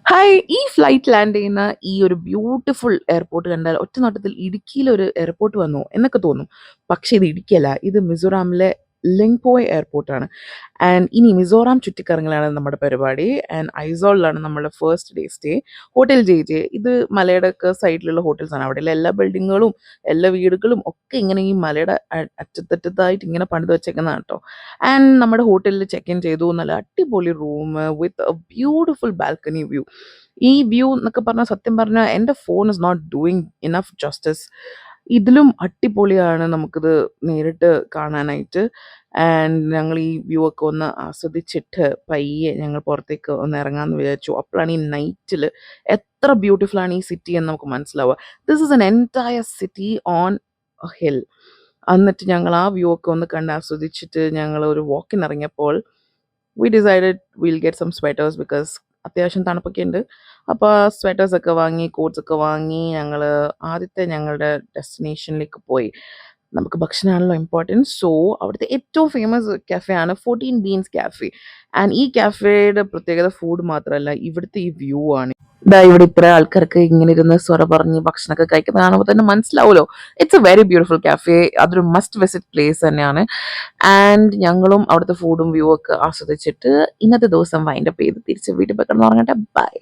Hi! ഈ flight land ചെയ്യുന്ന ഈ ഒരു ബ്യൂട്ടിഫുൾ എയർപോർട്ട് കണ്ടാൽ ഒറ്റ നോട്ടത്തിൽ ഇടുക്കിയിലൊരു എയർപോർട്ട് വന്നോ എന്നൊക്കെ തോന്നും. പക്ഷേ ഇത് ഇടുക്കിയല്ല. ഇത് മിസോറാമിലെ ലിംപോയ് എയർപോർട്ടാണ്. ആൻഡ് ഇനി മിസോറാം ചുറ്റിക്കറങ്ങലാണ് നമ്മുടെ പരിപാടി. ആൻഡ് ഐസോളിലാണ് നമ്മുടെ first day stay. Hotel J J. ഇത് മലയുടെയൊക്കെ സൈഡിലുള്ള ഹോട്ടൽസാണ്. അവിടെയുള്ള എല്ലാ ബിൽഡിങ്ങുകളും, എല്ലാ വീടുകളും ഒക്കെ ഇങ്ങനെ ഈ മലയുടെ അറ്റത്തറ്റത്തായിട്ട് ഇങ്ങനെ പണിത് വെച്ചേക്കുന്നതാണ് ട്ടോ. ആൻഡ് നമ്മുടെ ഹോട്ടലിൽ ചെക്ക് ഇൻ ചെയ്തു. നല്ല അടിപൊളി room with a beautiful balcony view. ഈ വ്യൂ എന്നൊക്കെ പറഞ്ഞാൽ സത്യം പറഞ്ഞാൽ എൻ്റെ phone is not doing enough justice. ഇതിലും അടിപൊളിയാണ് നമുക്കിത് നേരിട്ട് കാണാനായിട്ട്. ആൻഡ് ഞങ്ങൾ ഈ വ്യൂ ഒക്കെ ഒന്ന് ആസ്വദിച്ചിട്ട് പയ്യെ ഞങ്ങൾ പുറത്തേക്ക് ഒന്ന് ഇറങ്ങാമെന്ന് വിചാരിച്ചു. അപ്പോഴാണ് ഈ നൈറ്റിൽ എത്ര ബ്യൂട്ടിഫുൾ ആണ് ഈ സിറ്റി എന്ന് നമുക്ക് മനസ്സിലാവുക. This is N entire city on A hill. എന്നിട്ട് ഞങ്ങൾ ആ വ്യൂ ഒക്കെ ഒന്ന് കണ്ട് ആസ്വദിച്ചിട്ട് ഞങ്ങൾ ഒരു വാക്കിന് ഇറങ്ങിയപ്പോൾ we decided will get some sweaters because അത്യാവശ്യം തണുപ്പൊക്കെ ഉണ്ട്. അപ്പോൾ സ്വെറ്റേഴ്സ് ഒക്കെ വാങ്ങി, കോട്ട്സ് ഒക്കെ വാങ്ങി ഞങ്ങൾ ആദ്യത്തെ ഞങ്ങളുടെ ഡെസ്റ്റിനേഷനിലേക്ക് പോയി. നമുക്ക് ഭക്ഷണമാണല്ലോ ഇമ്പോർട്ടൻറ്റ്. സോ അവിടുത്തെ ഏറ്റവും ഫേമസ് കഫേ ആണ് 14 ബീൻസ് കാഫേ. ആൻഡ് ഈ കഫേയുടെ പ്രത്യേകത ഫുഡ് മാത്രമല്ല, ഇവിടുത്തെ ഈ വ്യൂ ആണ്. ദാ ഇവിടെ ഇത്ര ആൾക്കാർക്ക് ഇങ്ങനെ ഇരുന്ന് സ്വറ പറഞ്ഞ് ഭക്ഷണമൊക്കെ കഴിക്കുന്നത് കാണുമ്പോൾ തന്നെ മനസ്സിലാവുമല്ലോ. It's a very beautiful cafe. അതൊരു മസ്റ്റ് വിസിറ്റ് പ്ലേസ് തന്നെയാണ്. ആൻഡ് ഞങ്ങളും അവിടുത്തെ ഫുഡും വ്യൂ ഒക്കെ ആസ്വദിച്ചിട്ട് ഇന്നത്തെ ദിവസം വൈൻഡപ്പ് ചെയ്ത് തിരിച്ച് വീട്ടിൽ പോയി കിടന്ന് ഉറങ്ങട്ടെ. ബൈ.